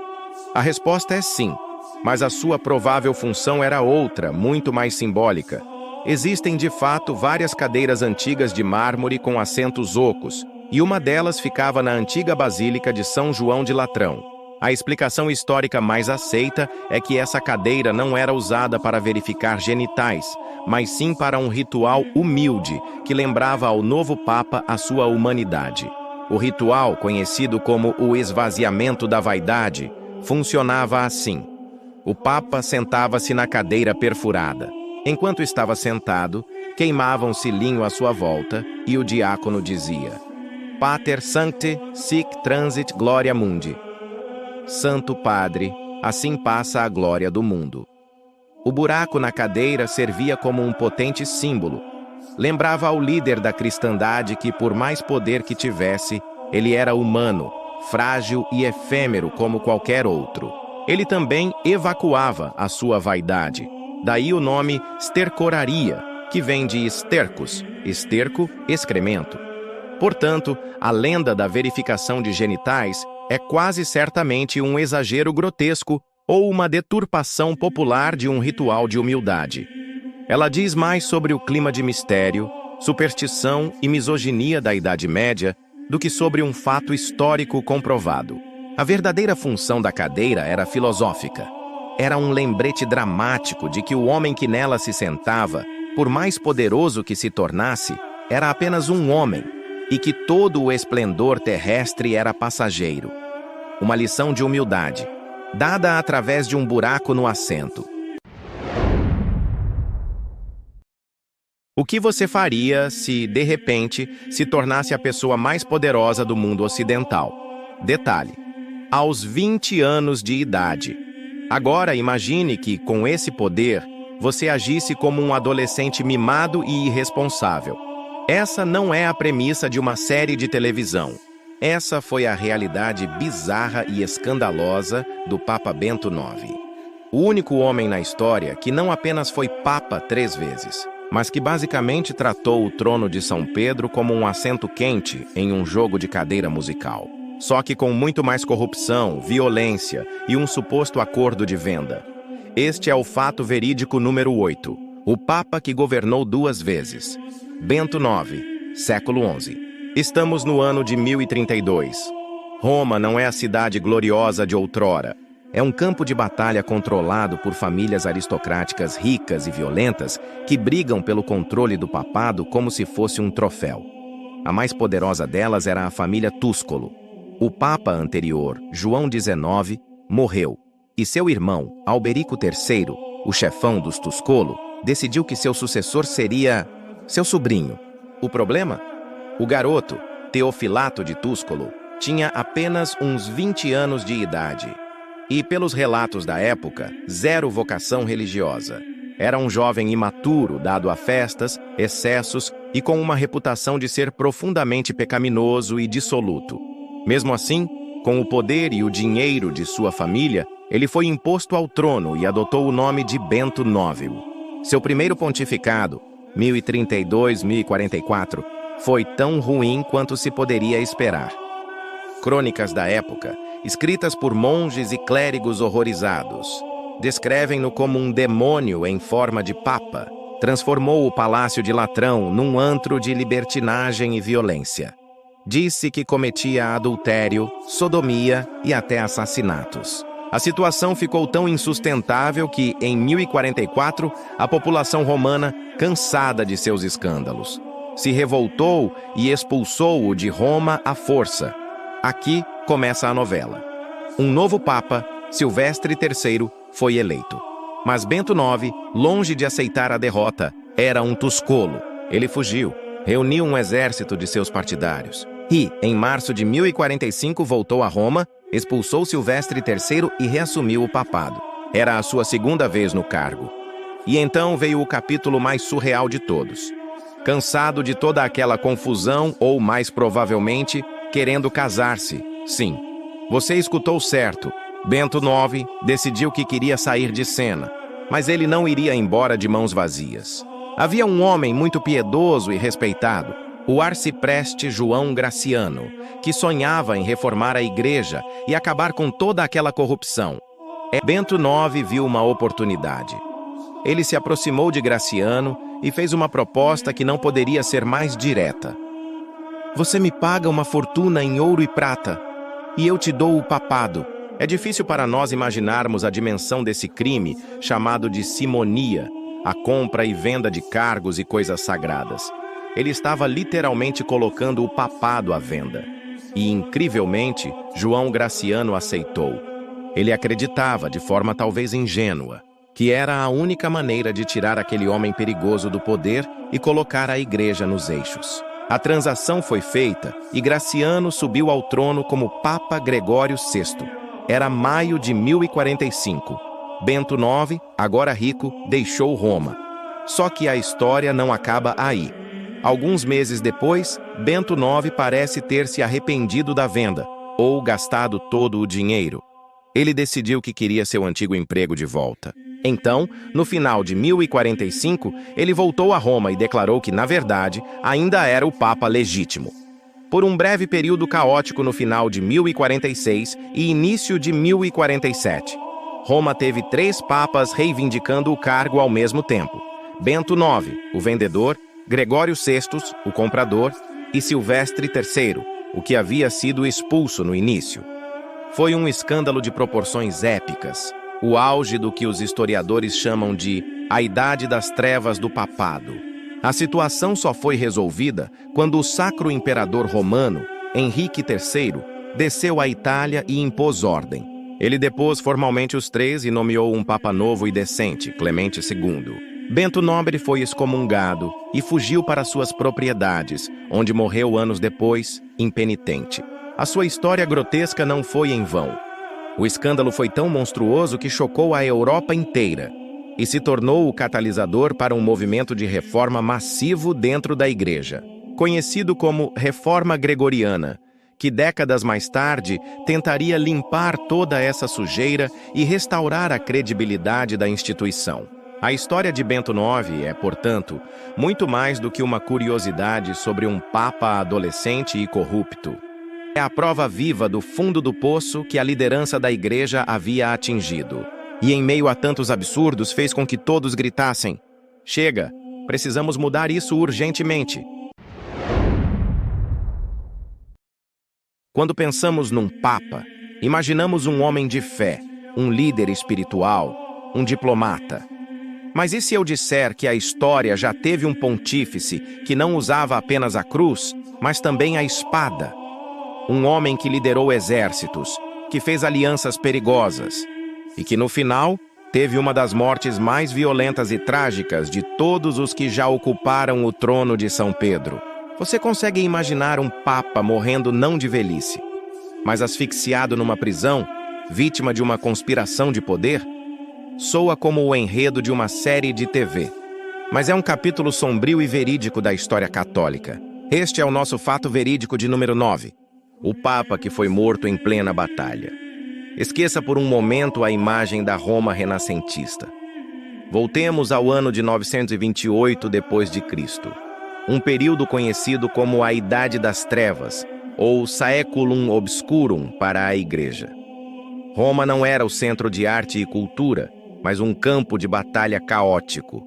A resposta é sim, mas a sua provável função era outra, muito mais simbólica. Existem, de fato, várias cadeiras antigas de mármore com assentos ocos, e uma delas ficava na antiga Basílica de São João de Latrão. A explicação histórica mais aceita é que essa cadeira não era usada para verificar genitais, mas sim para um ritual humilde que lembrava ao novo Papa a sua humanidade. O ritual, conhecido como o esvaziamento da vaidade, funcionava assim. O Papa sentava-se na cadeira perfurada. Enquanto estava sentado, queimava um cilinho à sua volta e o diácono dizia: Pater Sancte sic transit gloria mundi. Santo Padre, assim passa a glória do mundo. O buraco na cadeira servia como um potente símbolo. Lembrava ao líder da cristandade que, por mais poder que tivesse, ele era humano, frágil e efêmero como qualquer outro. Ele também evacuava a sua vaidade. Daí o nome estercoraria, que vem de estercos, esterco, excremento. Portanto, a lenda da verificação de genitais é quase certamente um exagero grotesco ou uma deturpação popular de um ritual de humildade. Ela diz mais sobre o clima de mistério, superstição e misoginia da Idade Média do que sobre um fato histórico comprovado. A verdadeira função da cadeira era filosófica. Era um lembrete dramático de que o homem que nela se sentava, por mais poderoso que se tornasse, era apenas um homem, e que todo o esplendor terrestre era passageiro. Uma lição de humildade, dada através de um buraco no assento. O que você faria se, de repente, se tornasse a pessoa mais poderosa do mundo ocidental? Detalhe: aos 20 anos de idade. Agora imagine que, com esse poder, você agisse como um adolescente mimado e irresponsável. Essa não é a premissa de uma série de televisão. Essa foi a realidade bizarra e escandalosa do Papa Bento IX. O único homem na história que não apenas foi Papa 3 vezes, mas que basicamente tratou o trono de São Pedro como um assento quente em um jogo de cadeira musical. Só que com muito mais corrupção, violência e um suposto acordo de venda. Este é o fato verídico número 8. O Papa que governou 2 vezes. Bento IX, século XI. Estamos no ano de 1032. Roma não é a cidade gloriosa de outrora. É um campo de batalha controlado por famílias aristocráticas ricas e violentas que brigam pelo controle do papado como se fosse um troféu. A mais poderosa delas era a família Túsculo. O Papa anterior, João XIX, morreu, e seu irmão, Alberico III, o chefão dos Tuscolo, decidiu que seu sucessor seria seu sobrinho. O problema? O garoto, Teofilato de Túsculo, tinha apenas uns 20 anos de idade. E, pelos relatos da época, 0 vocação religiosa. Era um jovem imaturo, dado a festas, excessos e com uma reputação de ser profundamente pecaminoso e dissoluto. Mesmo assim, com o poder e o dinheiro de sua família, ele foi imposto ao trono e adotou o nome de Bento IX. Seu primeiro pontificado, 1032-1044, foi tão ruim quanto se poderia esperar. Crônicas da época, escritas por monges e clérigos horrorizados, descrevem-no como um demônio em forma de papa. Transformou o Palácio de Latrão num antro de libertinagem e violência. Disse que cometia adultério, sodomia e até assassinatos. A situação ficou tão insustentável que, em 1044, a população romana, cansada de seus escândalos, se revoltou e expulsou-o de Roma à força. Aqui começa a novela. Um novo Papa, Silvestre III, foi eleito. Mas Bento IX, longe de aceitar a derrota, era um Tuscolo. Ele fugiu, reuniu um exército de seus partidários E, em março de 1045, voltou a Roma, expulsou Silvestre III e reassumiu o papado. Era a sua segunda vez no cargo. E então veio o capítulo mais surreal de todos. Cansado de toda aquela confusão, ou mais provavelmente, querendo casar-se. Sim, você escutou certo. Bento IX decidiu que queria sair de cena, mas ele não iria embora de mãos vazias. Havia um homem muito piedoso e respeitado, o arcipreste João Graciano, que sonhava em reformar a igreja e acabar com toda aquela corrupção. Bento IX viu uma oportunidade. Ele se aproximou de Graciano e fez uma proposta que não poderia ser mais direta. Você me paga uma fortuna em ouro e prata, e eu te dou o papado. É difícil para nós imaginarmos a dimensão desse crime, chamado de simonia, a compra e venda de cargos e coisas sagradas. Ele estava literalmente colocando o papado à venda. E, incrivelmente, João Graciano aceitou. Ele acreditava, de forma talvez ingênua, que era a única maneira de tirar aquele homem perigoso do poder e colocar a igreja nos eixos. A transação foi feita e Graciano subiu ao trono como Papa Gregório VI. Era maio de 1045. Bento IX, agora rico, deixou Roma. Só que a história não acaba aí. Alguns meses depois, Bento IX parece ter se arrependido da venda, ou gastado todo o dinheiro. Ele decidiu que queria seu antigo emprego de volta. Então, no final de 1045, ele voltou a Roma e declarou que, na verdade, ainda era o Papa legítimo. Por um breve período caótico no final de 1046 e início de 1047, Roma teve 3 papas reivindicando o cargo ao mesmo tempo. Bento IX, o vendedor, Gregório VI, o comprador, e Silvestre III, o que havia sido expulso no início. Foi um escândalo de proporções épicas, o auge do que os historiadores chamam de a Idade das Trevas do Papado. A situação só foi resolvida quando o Sacro Imperador Romano, Henrique III, desceu à Itália e impôs ordem. Ele depôs formalmente os 3 e nomeou um papa novo e decente, Clemente II. Bento Nobre foi excomungado e fugiu para suas propriedades, onde morreu anos depois, impenitente. A sua história grotesca não foi em vão. O escândalo foi tão monstruoso que chocou a Europa inteira e se tornou o catalisador para um movimento de reforma massivo dentro da igreja, conhecido como Reforma Gregoriana, que décadas mais tarde tentaria limpar toda essa sujeira e restaurar a credibilidade da instituição. A história de Bento IX é, portanto, muito mais do que uma curiosidade sobre um papa adolescente e corrupto. É a prova viva do fundo do poço que a liderança da igreja havia atingido. E em meio a tantos absurdos fez com que todos gritassem: chega, precisamos mudar isso urgentemente. Quando pensamos num papa, imaginamos um homem de fé, um líder espiritual, um diplomata. Mas e se eu disser que a história já teve um pontífice que não usava apenas a cruz, mas também a espada? Um homem que liderou exércitos, que fez alianças perigosas e que, no final, teve uma das mortes mais violentas e trágicas de todos os que já ocuparam o trono de São Pedro. Você consegue imaginar um papa morrendo não de velhice, mas asfixiado numa prisão, vítima de uma conspiração de poder? Soa como o enredo de uma série de TV, mas é um capítulo sombrio e verídico da história católica. Este é o nosso fato verídico de número 9. O Papa que foi morto em plena batalha. Esqueça por um momento a imagem da Roma renascentista. Voltemos ao ano de 928 d.C., um período conhecido como a Idade das Trevas, ou Saeculum Obscurum para a Igreja. Roma não era o centro de arte e cultura, mas um campo de batalha caótico.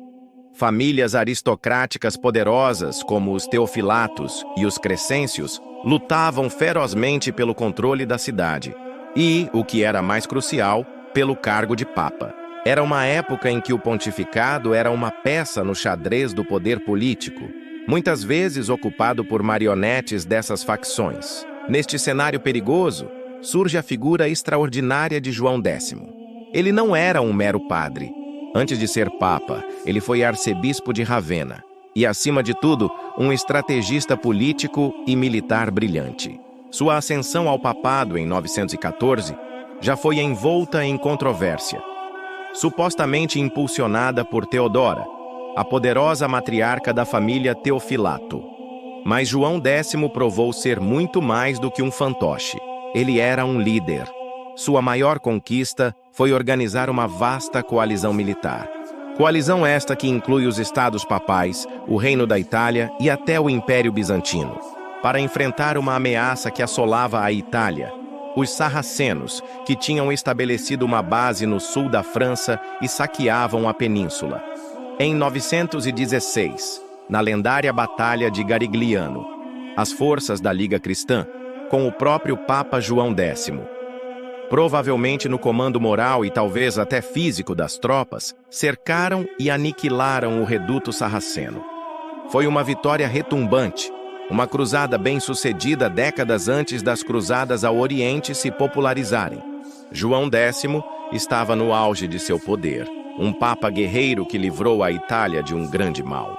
Famílias aristocráticas poderosas, como os Teofilatos e os Crescêncios, lutavam ferozmente pelo controle da cidade e, o que era mais crucial, pelo cargo de papa. Era uma época em que o pontificado era uma peça no xadrez do poder político, muitas vezes ocupado por marionetes dessas facções. Neste cenário perigoso, surge a figura extraordinária de João X. Ele não era um mero padre. Antes de ser papa, ele foi arcebispo de Ravenna. e, acima de tudo, um estrategista político e militar brilhante. Sua ascensão ao papado em 914 já foi envolta em controvérsia. Supostamente impulsionada por Teodora, a poderosa matriarca da família Teofilato. Mas João X provou ser muito mais do que um fantoche. Ele era um líder. Sua maior conquista foi organizar uma vasta coalizão militar. Coalizão esta que inclui os estados papais, o Reino da Itália e até o Império Bizantino, para enfrentar uma ameaça que assolava a Itália, os sarracenos, que tinham estabelecido uma base no sul da França e saqueavam a península. Em 916, na lendária Batalha de Garigliano, as forças da Liga Cristã, com o próprio Papa João X, provavelmente no comando moral e talvez até físico das tropas, cercaram e aniquilaram o reduto sarraceno. Foi uma vitória retumbante, uma cruzada bem-sucedida décadas antes das cruzadas ao Oriente se popularizarem. João X estava no auge de seu poder, um papa guerreiro que livrou a Itália de um grande mal.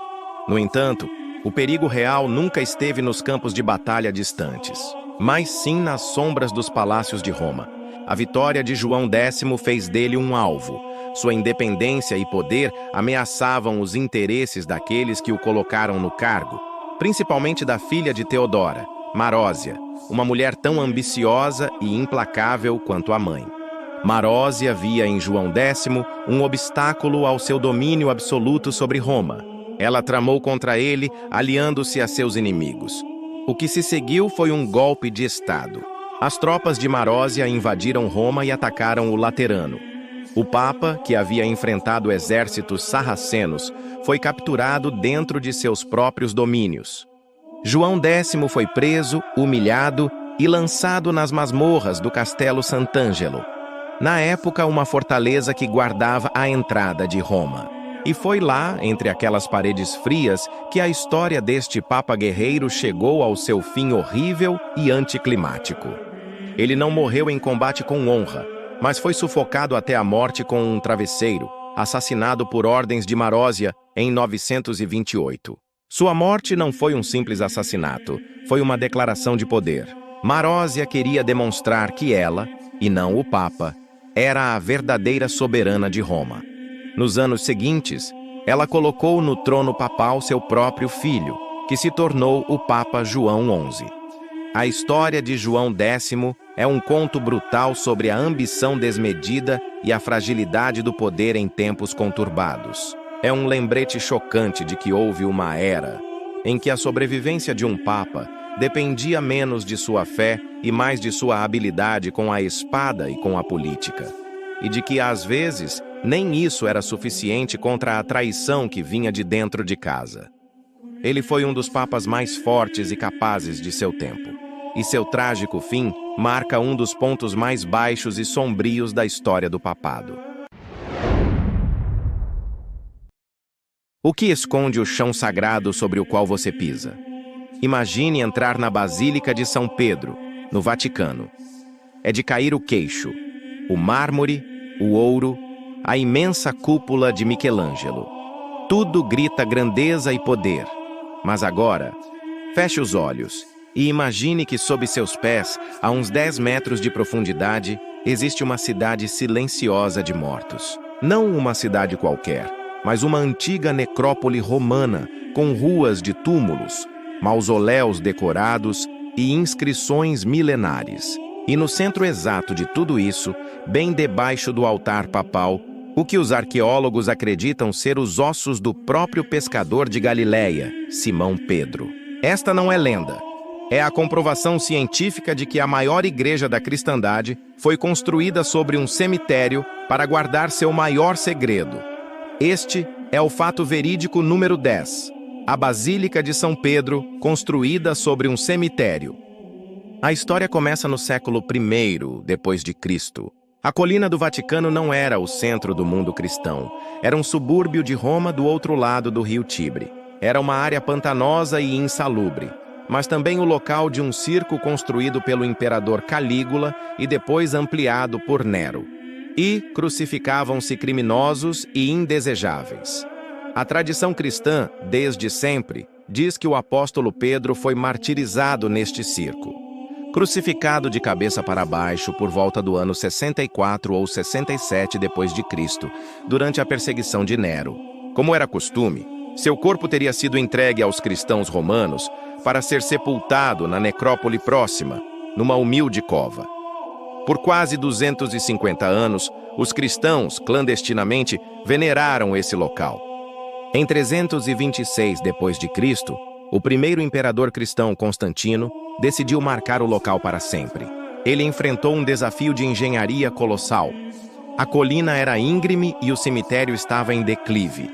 No entanto, o perigo real nunca esteve nos campos de batalha distantes, mas sim nas sombras dos palácios de Roma. A vitória de João X fez dele um alvo. Sua independência e poder ameaçavam os interesses daqueles que o colocaram no cargo, principalmente da filha de Teodora, Marósia, uma mulher tão ambiciosa e implacável quanto a mãe. Marósia via em João X um obstáculo ao seu domínio absoluto sobre Roma. Ela tramou contra ele, aliando-se a seus inimigos. O que se seguiu foi um golpe de Estado. As tropas de Marósia invadiram Roma e atacaram o Laterano. O Papa, que havia enfrentado exércitos sarracenos, foi capturado dentro de seus próprios domínios. João X foi preso, humilhado e lançado nas masmorras do Castelo Sant'Angelo, na época uma fortaleza que guardava a entrada de Roma. E foi lá, entre aquelas paredes frias, que a história deste Papa guerreiro chegou ao seu fim horrível e anticlimático. Ele não morreu em combate com honra, mas foi sufocado até a morte com um travesseiro, assassinado por ordens de Marósia em 928. Sua morte não foi um simples assassinato, foi uma declaração de poder. Marósia queria demonstrar que ela, e não o Papa, era a verdadeira soberana de Roma. Nos anos seguintes, ela colocou no trono papal seu próprio filho, que se tornou o Papa João XI. A história de João X é um conto brutal sobre a ambição desmedida e a fragilidade do poder em tempos conturbados. É um lembrete chocante de que houve uma era em que a sobrevivência de um papa dependia menos de sua fé e mais de sua habilidade com a espada e com a política. E de que, às vezes, nem isso era suficiente contra a traição que vinha de dentro de casa. Ele foi um dos papas mais fortes e capazes de seu tempo. E seu trágico fim marca um dos pontos mais baixos e sombrios da história do papado. O que esconde o chão sagrado sobre o qual você pisa? Imagine entrar na Basílica de São Pedro, no Vaticano. É de cair o queixo. O mármore, o ouro, a imensa cúpula de Michelangelo. Tudo grita grandeza e poder. Mas agora, feche os olhos e imagine que sob seus pés, a uns 10 metros de profundidade, existe uma cidade silenciosa de mortos. Não uma cidade qualquer, mas uma antiga necrópole romana, com ruas de túmulos, mausoléus decorados e inscrições milenares. E no centro exato de tudo isso, bem debaixo do altar papal, o que os arqueólogos acreditam ser os ossos do próprio pescador de Galileia, Simão Pedro. Esta não é lenda. É a comprovação científica de que a maior igreja da cristandade foi construída sobre um cemitério para guardar seu maior segredo. Este é o fato verídico número 10. A Basílica de São Pedro, construída sobre um cemitério. A história começa no século I depois de Cristo. A colina do Vaticano não era o centro do mundo cristão. Era um subúrbio de Roma do outro lado do rio Tibre. Era uma área pantanosa e insalubre, mas também o local de um circo construído pelo imperador Calígula e depois ampliado por Nero. E crucificavam-se criminosos e indesejáveis. A tradição cristã, desde sempre, diz que o apóstolo Pedro foi martirizado neste circo. Crucificado de cabeça para baixo por volta do ano 64 ou 67 d.C., durante a perseguição de Nero. Como era costume, seu corpo teria sido entregue aos cristãos romanos para ser sepultado na necrópole próxima, numa humilde cova. Por quase 250 anos, os cristãos, clandestinamente, veneraram esse local. Em 326 d.C., o primeiro imperador cristão Constantino decidiu marcar o local para sempre. Ele enfrentou um desafio de engenharia colossal. A colina era íngreme e o cemitério estava em declive.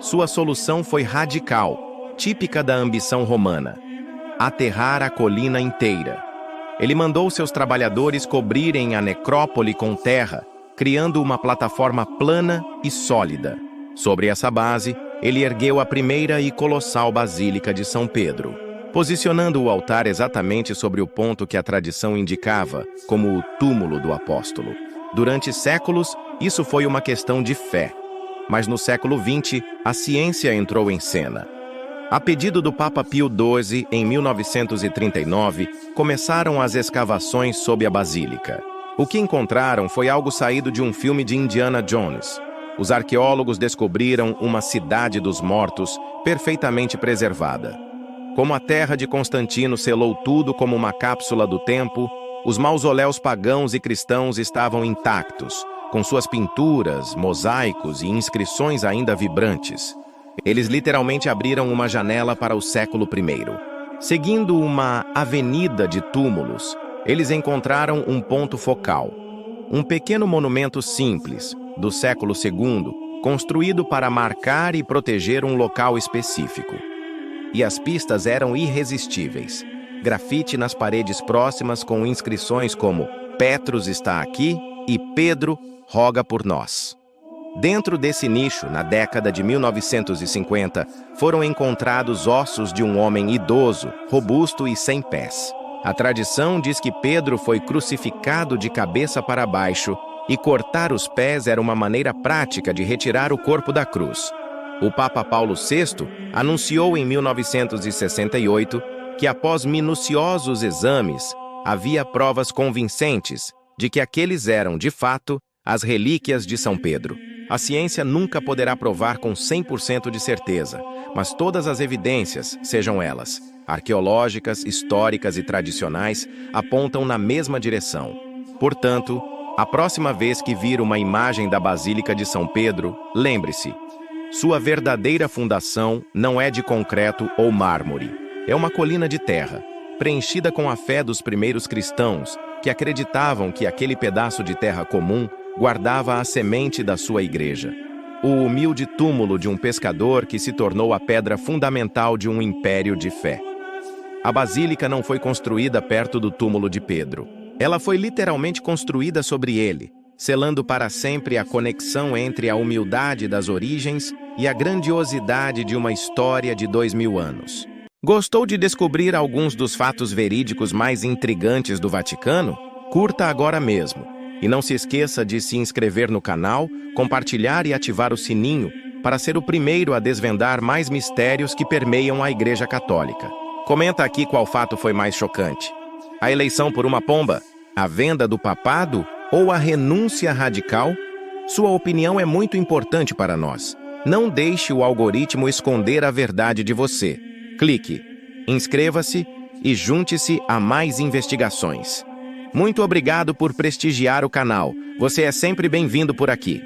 Sua solução foi radical, típica da ambição romana: aterrar a colina inteira. Ele mandou seus trabalhadores cobrirem a necrópole com terra, criando uma plataforma plana e sólida. Sobre essa base, ele ergueu a primeira e colossal Basílica de São Pedro, posicionando o altar exatamente sobre o ponto que a tradição indicava como o túmulo do apóstolo. Durante séculos, isso foi uma questão de fé. Mas no século XX, a ciência entrou em cena. A pedido do Papa Pio XII, em 1939, começaram as escavações sob a basílica. O que encontraram foi algo saído de um filme de Indiana Jones. Os arqueólogos descobriram uma cidade dos mortos perfeitamente preservada. Como a terra de Constantino selou tudo como uma cápsula do tempo, os mausoléus pagãos e cristãos estavam intactos, com suas pinturas, mosaicos e inscrições ainda vibrantes. Eles literalmente abriram uma janela para o século I. Seguindo uma avenida de túmulos, eles encontraram um ponto focal. Um pequeno monumento simples, do século II, construído para marcar e proteger um local específico. E as pistas eram irresistíveis. Grafite nas paredes próximas com inscrições como "Petrus está aqui" e "Pedro roga por nós". Dentro desse nicho, na década de 1950, foram encontrados ossos de um homem idoso, robusto e sem pés. A tradição diz que Pedro foi crucificado de cabeça para baixo e cortar os pés era uma maneira prática de retirar o corpo da cruz. O Papa Paulo VI anunciou em 1968 que, após minuciosos exames, havia provas convincentes de que aqueles eram, de fato, as relíquias de São Pedro. A ciência nunca poderá provar com 100% de certeza, mas todas as evidências, sejam elas arqueológicas, históricas e tradicionais, apontam na mesma direção. Portanto, a próxima vez que vir uma imagem da Basílica de São Pedro, lembre-se: sua verdadeira fundação não é de concreto ou mármore. É uma colina de terra, preenchida com a fé dos primeiros cristãos, que acreditavam que aquele pedaço de terra comum guardava a semente da sua igreja. O humilde túmulo de um pescador que se tornou a pedra fundamental de um império de fé. A basílica não foi construída perto do túmulo de Pedro. Ela foi literalmente construída sobre ele, selando para sempre a conexão entre a humildade das origens e a grandiosidade de uma história de 2000 anos. Gostou de descobrir alguns dos fatos verídicos mais intrigantes do Vaticano? Curta agora mesmo. E não se esqueça de se inscrever no canal, compartilhar e ativar o sininho para ser o primeiro a desvendar mais mistérios que permeiam a Igreja Católica. Comenta aqui qual fato foi mais chocante: a eleição por uma pomba, a venda do papado ou a renúncia radical? Sua opinião é muito importante para nós. Não deixe o algoritmo esconder a verdade de você. Clique, inscreva-se e junte-se a mais investigações. Muito obrigado por prestigiar o canal. Você é sempre bem-vindo por aqui.